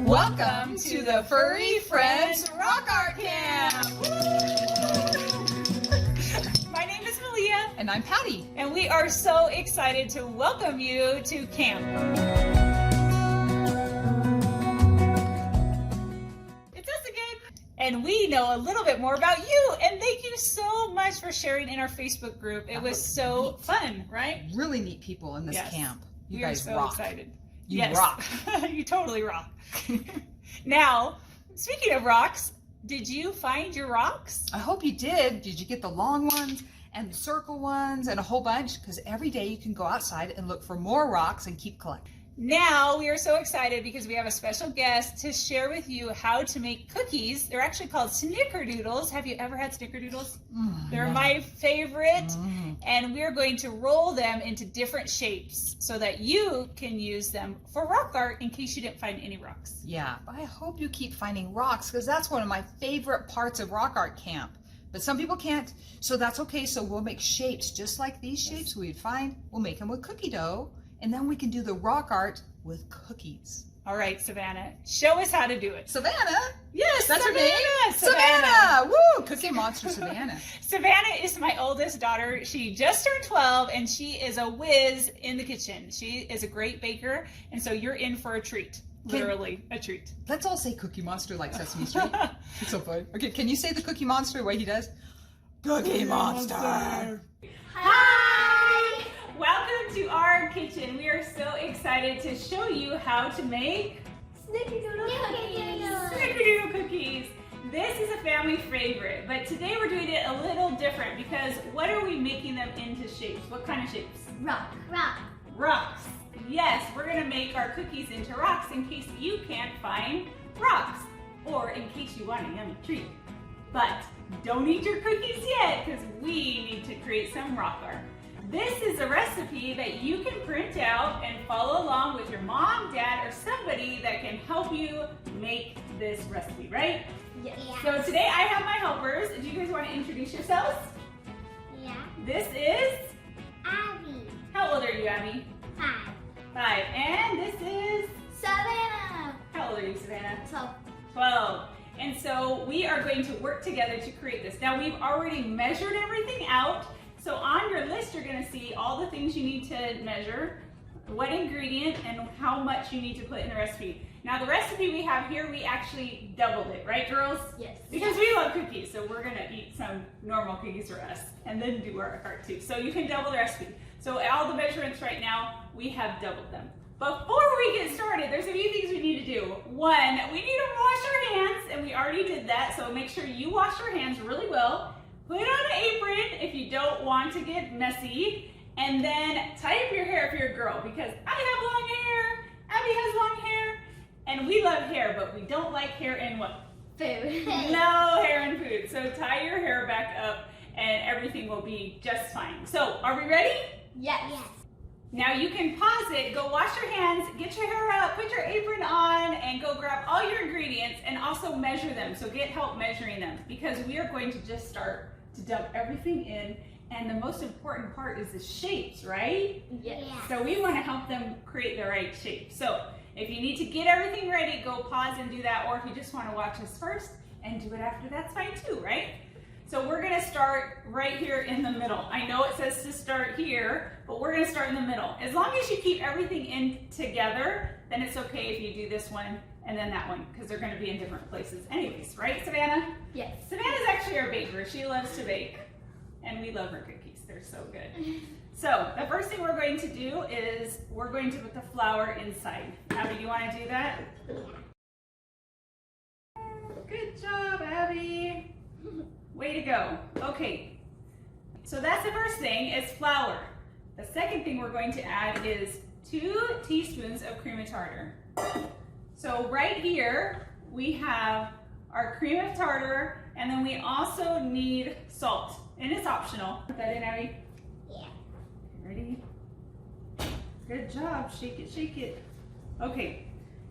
Welcome to the Furry Friends Rock Art Camp! My name is Melia. And I'm Patti. And we are so excited to welcome you to camp. It's us again. And we know a little bit more about you. And thank you so much for sharing in our Facebook group. It was so fun, right? Really neat people in this camp. You guys are so rock. Excited. You rock. You totally rock. Now, speaking of rocks, did you find your rocks? I hope you did. Did you get the long ones and the circle ones and a whole bunch? Because every day you can go outside and look for more rocks and keep collecting. Now we are so excited because we have a special guest to share with you how to make cookies. They're actually called snickerdoodles. Have you ever had snickerdoodles? They're my favorite. And we're going to roll them into different shapes so that you can use them for rock art in case you didn't find any rocks. Yeah, I hope you keep finding rocks because that's one of my favorite parts of rock art camp. But some people can't, so that's okay. So we'll make shapes just like these shapes we'd find. We'll make them with cookie dough. And then we can do the rock art with cookies. All right, Savannah, show us how to do it. Savannah? Yes, that's Savannah, her name? Savannah. Woo, Cookie Monster Savannah. Savannah is my oldest daughter. She just turned 12 and she is a whiz in the kitchen. She is a great baker. And so you're in for a treat. Literally a treat. Let's all say Cookie Monster like Sesame Street. It's so fun. Okay, can you say the Cookie Monster the way he does? Cookie Monster. Hi! Welcome to our kitchen. We are so excited to show you how to make snickerdoodle cookies. This is a family favorite, but today we're doing it a little different because what are we making them into shapes? What kind of shapes? Rocks. Yes, we're gonna make our cookies into rocks in case you can't find rocks or in case you want a yummy treat. But don't eat your cookies yet because we need to create some rock art. This is a recipe that you can print out and follow along with your mom, dad, or somebody that can help you make this recipe, right? Yes. So today I have my helpers. Do you guys want to introduce yourselves? Yeah. This is Abby. How old are you, Abby? 5. 5. And this is Savannah. How old are you, Savannah? 12. 12. And so we are going to work together to create this. Now we've already measured everything out. So on your list, you're gonna see all the things you need to measure, what ingredient and how much you need to put in the recipe. Now the recipe we have here, we actually doubled it, right girls? Yes. Because we love cookies, so we're gonna eat some normal cookies for us and then do our art too. So you can double the recipe. So all the measurements right now, we have doubled them. Before we get started, there's a few things we need to do. One, we need to wash our hands, and we already did that, so make sure you wash your hands really well. Put on an apron if you don't want to get messy, and then tie up your hair if you're a girl, because I have long hair, Abby has long hair, and we love hair, but we don't like hair in what? Food. No hair in food. So tie your hair back up, and everything will be just fine. So, are we ready? Yes. Now you can pause it, go wash your hands, get your hair up, put your apron on, and go grab all your ingredients and also measure them. So get help measuring them because we are going to just start to dump everything in, and the most important part is the shapes, right? Yes. So we want to help them create the right shape. So if you need to get everything ready, go pause and do that, or if you just want to watch us first and do it after, that's fine too, right? So we're gonna start right here in the middle. I know it says to start here, but we're gonna start in the middle. As long as you keep everything in together, then it's okay if you do this one and then that one, because they're gonna be in different places anyways, right, Savannah? Yes. Savannah's actually our baker. She loves to bake, and we love her cookies. They're so good. So the first thing we're going to do is we're going to put the flour inside. Abby, do you wanna do that? Good job, Abby. Way to go. Okay, so that's the first thing is flour. The second thing we're going to add is 2 teaspoons of cream of tartar. So right here, we have our cream of tartar, and then we also need salt, and it's optional. Put that in, Abby? Yeah. Ready? Good job, shake it, shake it. Okay,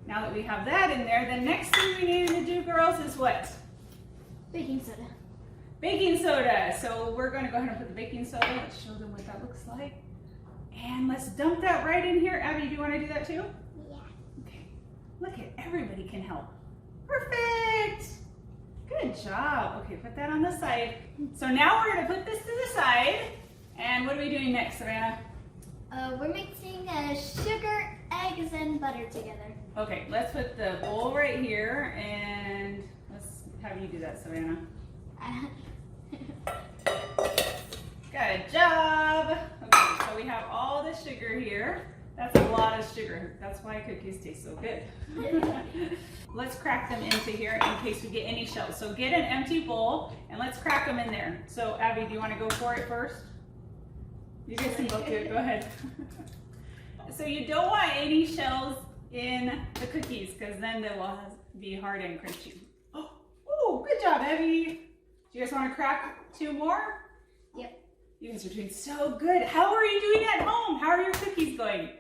now that we have that in there, the next thing we need to do, girls, is what? Baking soda. Baking soda. So we're going to go ahead and put the baking soda. Let's show them what that looks like. And let's dump that right in here. Abby, do you want to do that too? Yeah. Okay. Look at, everybody can help. Perfect. Good job. Okay, put that on the side. So now we're gonna put this to the side. And what are we doing next, Savannah? We're mixing sugar, eggs, and butter together. Okay, let's put the bowl right here and let's have you do that, Savannah. Good job. Okay, so we have all the sugar here. That's a lot of sugar. That's why cookies taste so good. Let's crack them into here in case we get any shells. So get an empty bowl and let's crack them in there. So Abby, do you want to go for it first? You guys can both do it. Go ahead. So you don't want any shells in the cookies because then they will be hard and crunchy. Oh, good job, Abby. Do you guys want to crack 2 more? Yep. You guys are doing so good. How are you doing at home? How are your cookies going?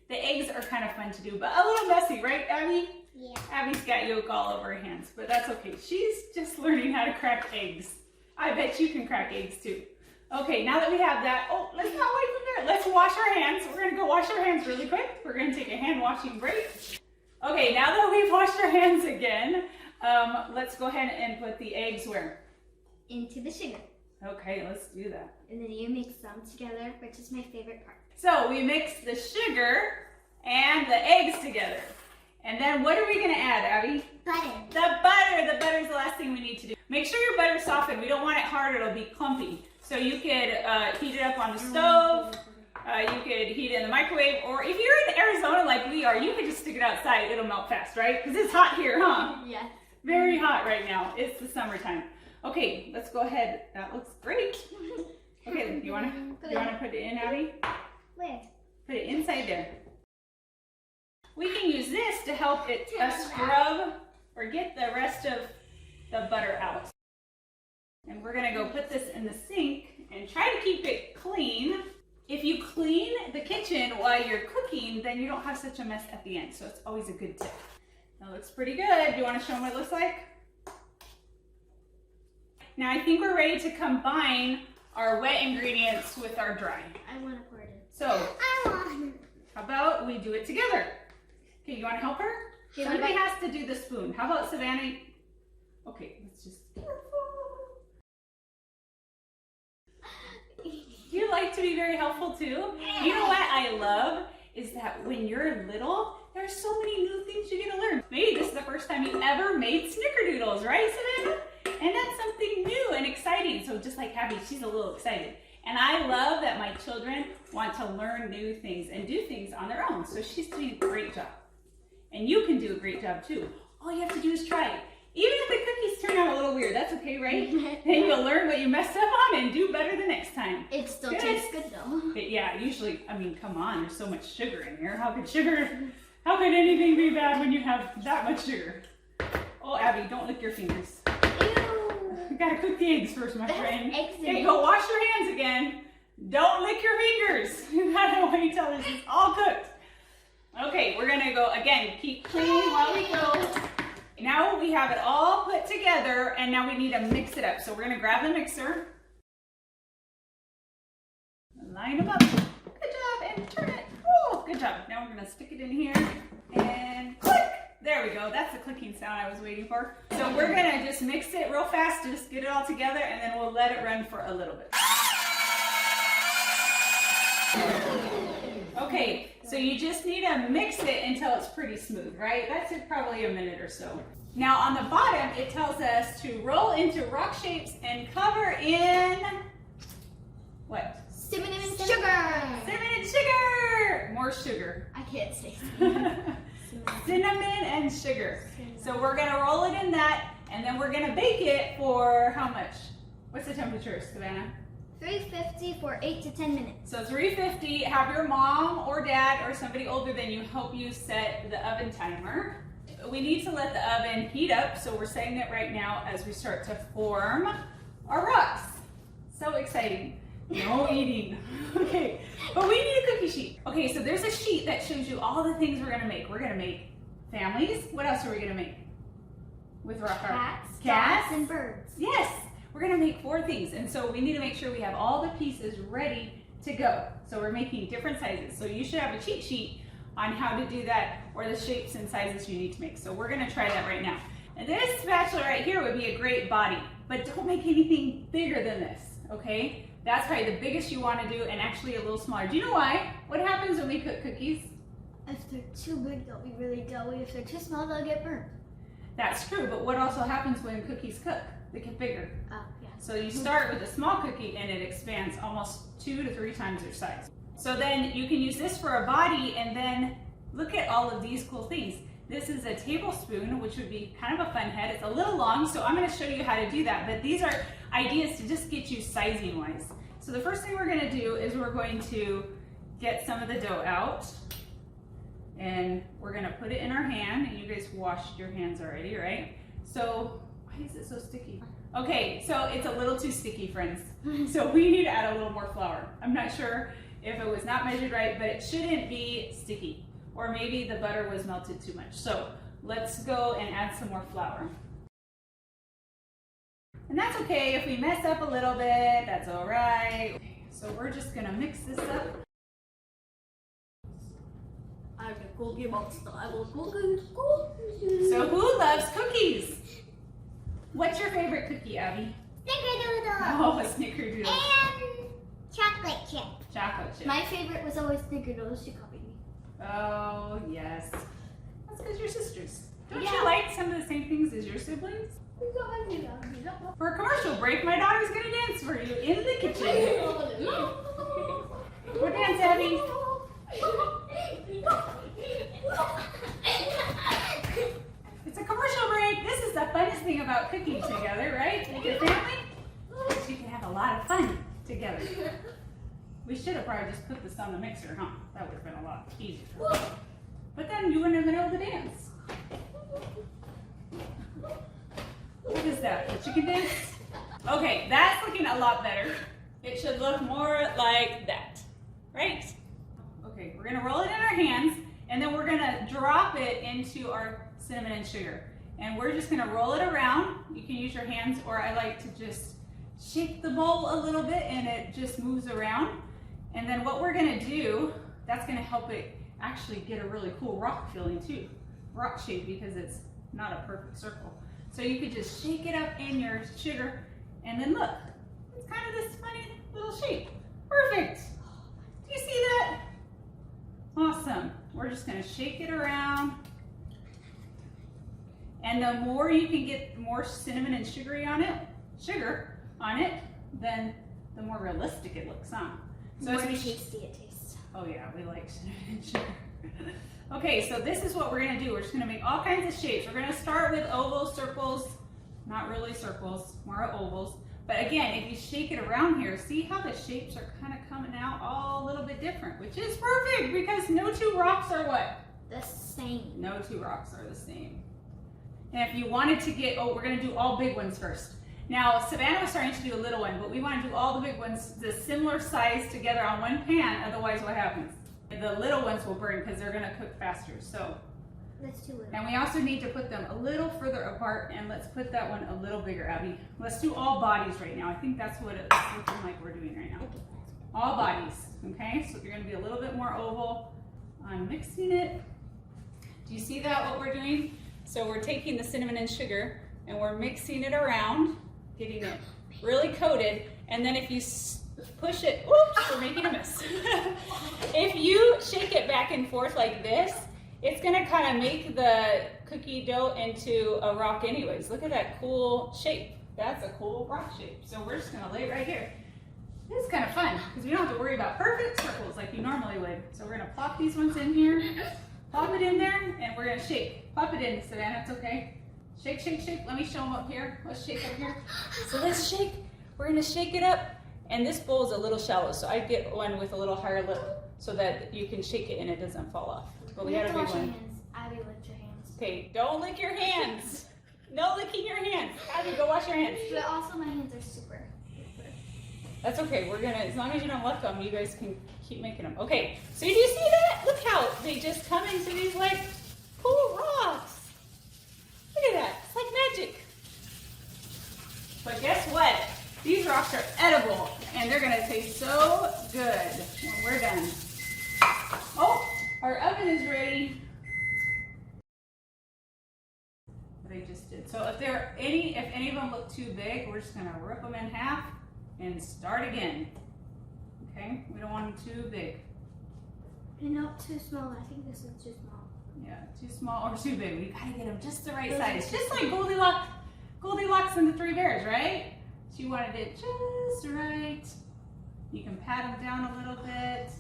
The eggs are kind of fun to do, but a little messy, right, Abby? Yeah. Abby's got yolk all over her hands, but that's okay. She's just learning how to crack eggs. I bet you can crack eggs too. Okay, now that we have that, oh, let's not wait from there. Let's wash our hands. We're gonna go wash our hands really quick. We're gonna take a hand washing break. Okay, now that we've washed our hands again, let's go ahead and put the eggs where? Into the sugar. Okay, let's do that. And then you mix them together, which is my favorite part. So we mix the sugar and the eggs together. And then what are we gonna add, Abby? Butter. The butter. The butter is the last thing we need to do. Make sure your butter's softened. We don't want it hard, it'll be clumpy. So you could heat it up on the stove, you could heat it in the microwave, or if you're in Arizona like we are, you could just stick it outside, it'll melt fast, right? Because it's hot here, huh? Yeah. Very hot right now. It's the summertime. Okay, let's go ahead. That looks great. Okay, you wanna put it in, Abby? Where? Put it inside there. We can use this to help it scrub or get the rest of the butter out. And we're gonna go put this in the sink and try to keep it clean. If you clean the kitchen while you're cooking, then you don't have such a mess at the end. So it's always a good tip. That looks pretty good. Do you wanna show them what it looks like? Now I think we're ready to combine our wet ingredients with our dry. I want to pour it in. So, how about we do it together? Okay, you want to help her? Somebody has to do the spoon. How about Savannah? Okay, let's just. You like to be very helpful too? You know what I love is that when you're little, there's so many new things you get to learn. Maybe this is the first time you ever made snickerdoodles, right, Savannah? And that's something new and exciting. So just like Abby, she's a little excited. And I love that my children want to learn new things and do things on their own. So she's doing a great job. And you can do a great job too. All you have to do is try it. Even if the cookies turn out a little weird, that's okay, right? Then you'll learn what you messed up on and do better the next time. It still tastes good though. But yeah, usually, I mean, come on, there's so much sugar in here. How could anything be bad when you have that much sugar? Oh, Abby, don't lick your fingers. You gotta cook the eggs first, my friend. Okay, go wash your hands again. Don't lick your fingers. You gotta wait till this is all cooked. Okay, we're gonna go again. Keep cleaning while we go. Now we have it all put together, and now we need to mix it up. So we're gonna grab the mixer, line them up. Good job, and turn it. Oh, good job. Now we're gonna stick it in here and click. There we go. That's the clicking sound I was waiting for. So we're gonna just mix it real fast to just get it all together, and then we'll let it run for a little bit. Okay, so you just need to mix it until it's pretty smooth, right? That's probably a minute or so. Now on the bottom, it tells us to roll into rock shapes and cover in what? Cinnamon and sugar. Cinnamon and sugar. More sugar. I can't say Cinnamon and sugar. So we're gonna roll it in that, and then we're gonna bake it for how much? What's the temperature, Savannah? 350 for 8 to 10 minutes. So 350, have your mom or dad or somebody older than you help you set the oven timer. We need to let the oven heat up, so we're setting it right now as we start to form our rocks. So exciting. No eating. Okay, but we need a cookie sheet. Okay, so there's a sheet that shows you all the things we're gonna make. We're gonna make families. What else are we gonna make with rock art? Cats, and birds. Yes. We're gonna make 4 things, and so we need to make sure we have all the pieces ready to go. So we're making different sizes. So you should have a cheat sheet on how to do that or the shapes and sizes you need to make. So we're gonna try that right now. And this spatula right here would be a great body, but don't make anything bigger than this, okay? That's probably the biggest you wanna do, and actually a little smaller. Do you know why? What happens when we cook cookies? If they're too big, they'll be really doughy. If they're too small, they'll get burnt. That's true, but what also happens when cookies cook? They get bigger. Oh, yeah. So you start with a small cookie and it expands almost 2 to 3 times their size. So then you can use this for a body, and then look at all of these cool things. This is a tablespoon, which would be kind of a fun head. It's a little long, so I'm gonna show you how to do that, but these are ideas to just get you sizing wise. So the first thing we're gonna do is we're going to get some of the dough out, and we're gonna put it in our hand, and you guys washed your hands already, right? So, why is it so sticky? Okay, so it's a little too sticky, friends. So we need to add a little more flour. I'm not sure if it was not measured right, but it shouldn't be sticky. Or maybe the butter was melted too much. So let's go and add some more flour. And that's okay if we mess up a little bit, that's all right. Okay, so we're just gonna mix this up. So who loves cookies? What's your favorite cookie, Abby? Snickerdoodle. Oh, a snickerdoodle. And chocolate chip. Chocolate chip. My favorite was always snickerdoodle. She copied me. Oh, yes. That's because you're sisters. Don't Yeah. you like some of the same things as your siblings? For a commercial break, my daughter's gonna dance for you in the kitchen. Go dance, Abby. It's a commercial break. This is the funnest thing about cooking together, right? With your family, you can have a lot of fun together. We should have probably just put this on the mixer, huh? That would have been a lot easier. But then you wouldn't have been able to dance. What is that? The chicken dance? Okay, that's looking a lot better. It should look more like that, right? Okay, we're gonna roll it in our hands, and then we're gonna drop it into our cinnamon and sugar. And we're just gonna roll it around. You can use your hands, or I like to just shake the bowl a little bit and it just moves around. And then what we're gonna do, that's gonna help it actually get a really cool rock feeling too. Rock shape, because it's not a perfect circle. So you could just shake it up in your sugar, and then look, it's kind of this funny little shape. Perfect. Do you see that? Awesome. We're just gonna shake it around. And the more you can get more cinnamon and sugar on it, then the more realistic it looks, huh? So More as we tasty it tastes. Oh yeah, we like cinnamon and sugar. Okay, so this is what we're gonna do. We're just gonna make all kinds of shapes. We're gonna start with ovals, circles, not really circles, more ovals. But again, if you shake it around here, see how the shapes are kind of coming out all a little bit different, which is perfect because no two rocks are what? The same. No two rocks are the same. And if you wanted to get, we're gonna do all big ones first. Now, Savannah was starting to do a little one, but we want to do all the big ones the similar size together on one pan, otherwise what happens? The little ones will burn because they're gonna cook faster, so. That's too little. And we also need to put them a little further apart, and let's put that one a little bigger, Abby. Let's do all bodies right now. I think that's what it's looking like we're doing right now. All bodies, okay? So you're gonna be a little bit more oval. I'm mixing it. Do you see that, what we're doing? So we're taking the cinnamon and sugar, and we're mixing it around, getting it really coated, and then if you push it, oops, we're making a mess. If you shake it back and forth like this, it's gonna kind of make the cookie dough into a rock anyways. Look at that cool shape. That's a cool rock shape. So we're just gonna lay it right here. This is kind of fun because we don't have to worry about perfect circles like you normally would. So we're gonna plop these ones in here, plop it in there, and we're gonna shake. Plop it in, Savannah, it's okay. Shake, shake, shake. Let me show them up here. Let's shake up here. So let's shake. We're gonna shake it up. And this bowl is a little shallow, so I get one with a little higher lip so that you can shake it and it doesn't fall off. But we got a big one. Abby, lick your hands. Okay, don't lick your hands. No licking your hands. Abby, go wash your hands. But also my hands are super. That's okay. We're gonna, as long as you don't lick them, you guys can keep making them. Okay, so do you see that? Look how they just come into these like cool rocks. Look at that. It's like magic. But guess what? These rocks are edible, and they're gonna taste so good when we're done. Oh, our oven is ready. twisted. So if any of them look too big, we're just gonna rip them in half and start again. Okay, we don't want them too big. And not too small. I think this is too small. Yeah, too small or too big. We gotta get them just the right size. Just like Goldilocks and the Three Bears, right? She wanted it just right. You can pat them down a little bit.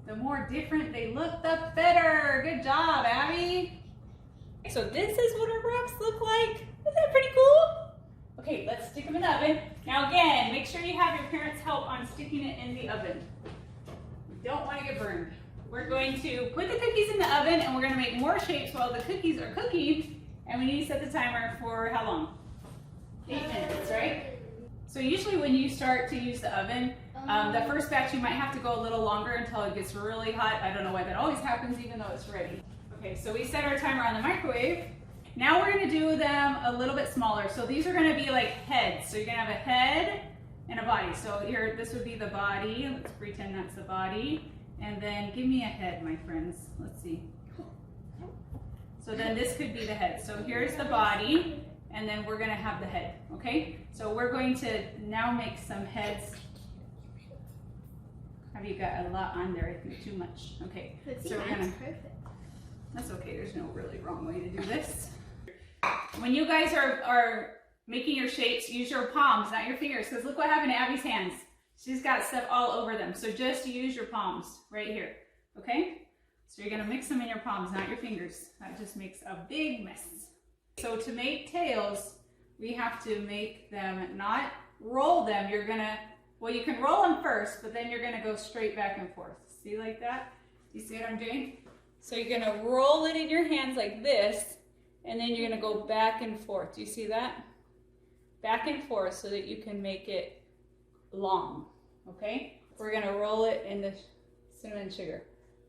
The more different they look, the better. Good job, Abby. So this is what our rocks look like. Isn't that pretty cool? Okay, let's stick them in the oven. Now again, make sure you have your parents' help on sticking it in the oven. You don't want to get burned. We're going to put the cookies in the oven and we're going to make more shapes while the cookies are cooking. And we need to set the timer for how long? 8 minutes, right? So usually when you start to use the oven, the first batch you might have to go a little longer until it gets really hot. I don't know why that always happens even though it's ready. Okay, so we set our timer on the microwave. Now we're going to do them a little bit smaller. So these are going to be like heads. So you're going to have a head and a body. So here, this would be the body. Let's pretend that's the body. And then give me a head, my friends. Let's see. So then this could be the head. So here's the body, and then we're going to have the head, okay? So we're going to now make some heads. Have you got a lot on there? I think too much. Okay. So we're gonna. Perfect. That's okay. There's no really wrong way to do this. When you guys are making your shapes, use your palms, not your fingers, because look what happened to Abby's hands. She's got stuff all over them. So just use your palms right here, okay? So you're gonna mix them in your palms, not your fingers. That just makes a big mess. So to make tails, we have to make them, not roll them. You're gonna, well, you can roll them first, but then you're gonna go straight back and forth. See like that? You see what I'm doing? So you're gonna roll it in your hands like this, and then you're gonna go back and forth. Do you see that? Back and forth so that you can make it long, okay? We're gonna roll it in the cinnamon sugar,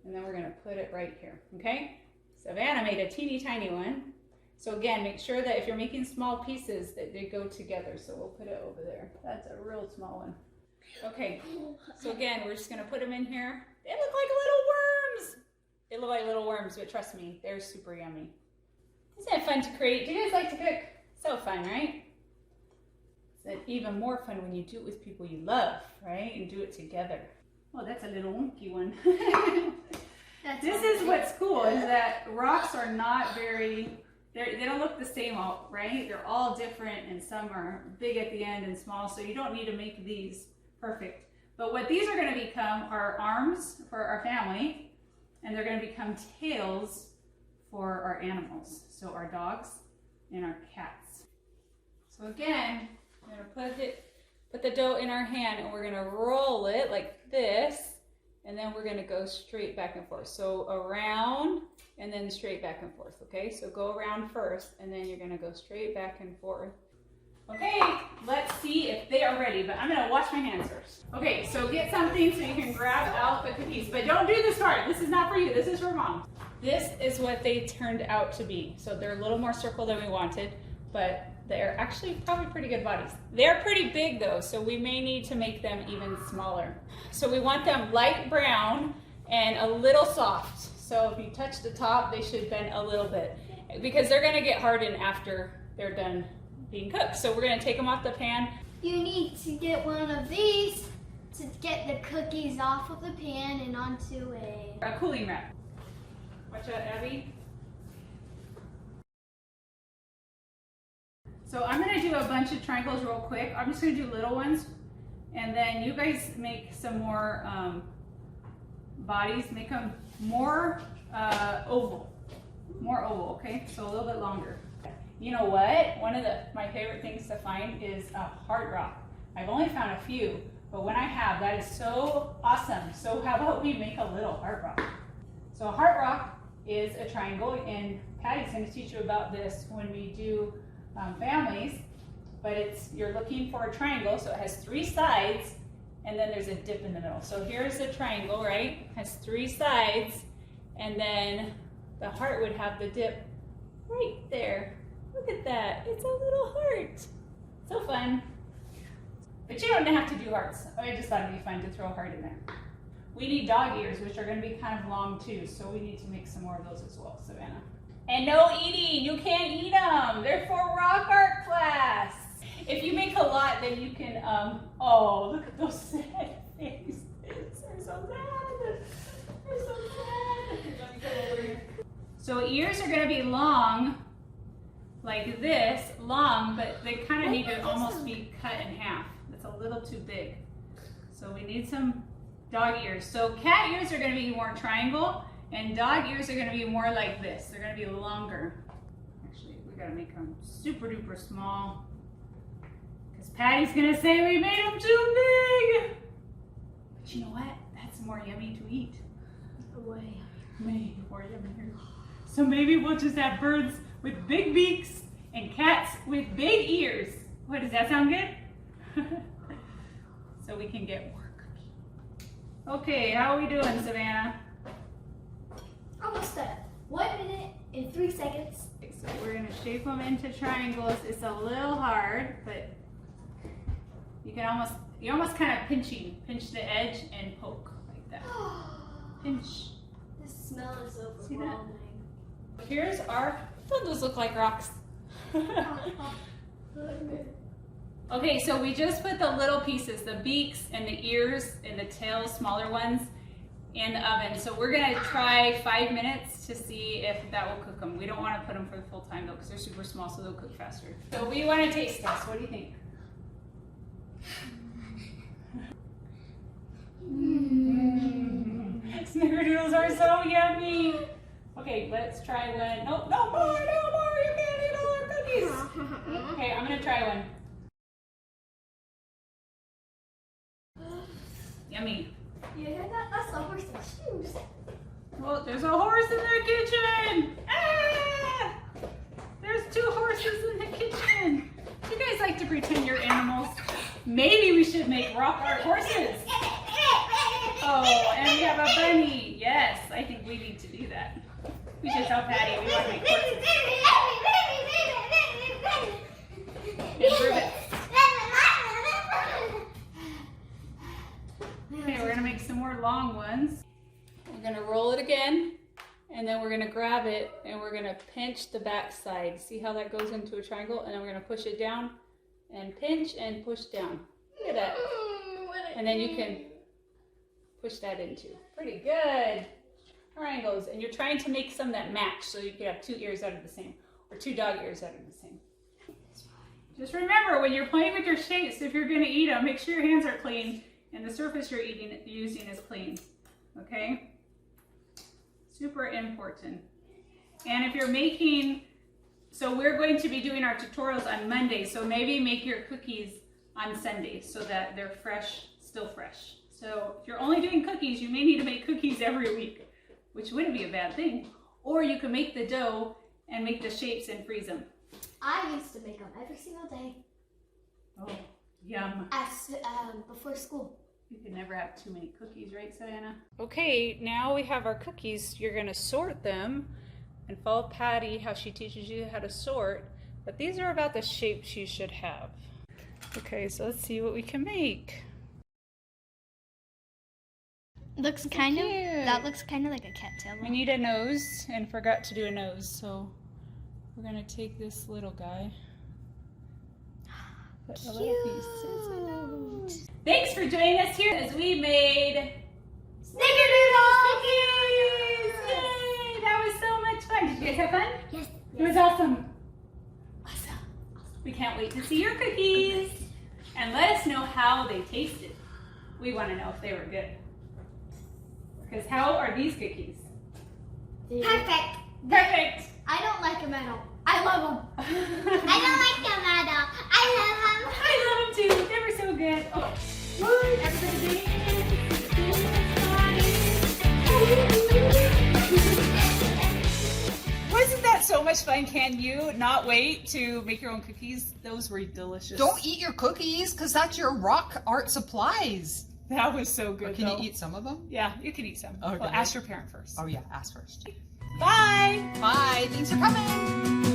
and then we're gonna put it right here, okay? Savannah made a teeny tiny one. So again, make sure that if you're making small pieces that they go together. So we'll put it over there. That's a real small one. Okay, so again, we're just gonna put them in here. They look like little worms. They look like little worms, but trust me, they're super yummy. Isn't it fun to create? Do you guys like to cook? So fun, right? It's even more fun when you do it with people you love, right? And do it together. Oh, that's a little wonky one. This is what's cool, is that rocks are not very, they don't look the same, right? They're all different, and some are big at the end and small, so you don't need to make these perfect. But what these are going to become are arms for our family, and they're going to become tails for our animals, so our dogs and our cats. So again, we're going to put the dough in our hand, and we're going to roll it like this, and then we're going to go straight back and forth. So around and then straight back and forth, okay? So go around first, and then you're going to go straight back and forth. Okay, let's see if they are ready, but I'm going to wash my hands first. Okay, so get something so you can grab out the cookies, but don't do this part. This is not for you. This is for Mom. This is what they turned out to be. So they're a little more circle than we wanted, but they're actually probably pretty good bodies. They're pretty big though, so we may need to make them even smaller. So we want them light brown and a little soft. So if you touch the top, they should bend a little bit because they're gonna get hardened after they're done being cooked. So we're gonna take them off the pan. You need to get one of these to get the cookies off of the pan and onto a cooling wrap. Watch out, Abby. So I'm gonna do a bunch of triangles real quick. I'm just gonna do little ones, and then you guys make some more bodies. Make them more oval, okay? So a little bit longer. You know what? One of my favorite things to find is a heart rock. I've only found a few, but when I have, that is so awesome. So how about we make a little heart rock? So a heart rock is a triangle, and Patty's going to teach you about this when we do families, but you're looking for a triangle, so it has 3 sides, and then there's a dip in the middle. So here's a triangle, right? It has 3 sides, and then the heart would have the dip right there. Look at that, it's a little heart. So fun. But you don't have to do hearts. I just thought it'd be fun to throw a heart in there. We need dog ears, which are gonna be kind of long too, so we need to make some more of those as well, Savannah. And no eating, you can't eat them. They're for rock art class. If you make a lot, then you can, oh, look at those sad faces. They're so sad. They're so sad. Let me come over here. So ears are gonna be long, like this, long, but they kind of need to almost be cut in half. It's a little too big. So we need some dog ears. So cat ears are gonna be more triangle, and dog ears are gonna be more like this. They're gonna be longer. Actually, we gotta make them super duper small, because Patty's gonna say we made them too big. But you know what? That's more yummy to eat. Way. Way more yummy. So maybe we'll just have birds with big beaks and cats with big ears. What, does that sound good? So we can get more cookies. Okay, how are we doing, Savannah? Almost done. 1 minute and 3 seconds. Okay, so we're gonna shape them into triangles. It's a little hard, but you're almost kind of pinch the edge and poke like that. Pinch. The smell is See that? overwhelming. Here's our, don't those look like rocks? Okay, so we just put the little pieces, the beaks and the ears and the tails, smaller ones, in the oven. So we're gonna try 5 minutes to see if that will cook them. We don't wanna put them for the full time though, because they're super small, so they'll cook faster. So we wanna taste test. What do you think? Snickerdoodles are so yummy. Okay, let's try one. No, no more, you can't eat all our cookies. Okay, I'm gonna try one. Yummy. You hear that? That's the horse's shoes. Well, there's a horse in the kitchen. Ah! There's 2 horses in the kitchen. You guys like to pretend you're animals. Maybe we should make rock art horses. Oh, and we have a bunny. Yes, I think we need to do that. We should tell Patty we want to make horses. And ribbits. Okay, we're gonna make some more long ones. We're gonna roll it again, and then we're gonna grab it, and we're gonna pinch the back side. See how that goes into a triangle? And then we're gonna push it down, and pinch and push down. Look at that. And then you can push that into. Pretty good. Triangles. And you're trying to make some that match, so you could have 2 ears out of the same, or 2 dog ears out of the same. Just remember, when you're playing with your shapes, if you're gonna eat them, make sure your hands are clean and the surface you're using is clean. Okay? Super important. And if you're making, so we're going to be doing our tutorials on Monday, so maybe make your cookies on Sunday so that they're fresh, still fresh. So if you're only doing cookies, you may need to make cookies every week, which wouldn't be a bad thing. Or you can make the dough and make the shapes and freeze them. I used to make them every single day. Oh, yum. Before school. You can never have too many cookies, right, Savannah? Okay, now we have our cookies. You're gonna sort them and follow Patty, how she teaches you how to sort. But these are about the shapes you should have. Okay, so let's see what we can make. Looks kind of, that looks kind of like a cattail. We need a nose and forgot to do a nose, so we're gonna take this little guy. Put a little piece in the nose. Thanks for joining us here as we made Snickerdoodle cookies! Yay! That was so much fun. Did you guys have fun? Yes. It was awesome. Awesome. We can't wait to see your cookies. And let us know how they tasted. We want to know if they were good. Because how are these cookies? Perfect. Perfect. I don't like them at all. I love them. I don't like them at all. I love them. I love them too. They were so good. Oh, what? Everybody Wasn't that so much fun? Can you not wait to make your own cookies? Those were delicious. Don't eat your cookies, because that's your rock art supplies. That was so good. Or can you eat some of them? Yeah, you can eat some. Okay. Well, ask your parent first. Oh yeah, ask first. Bye. Bye. Thanks for coming.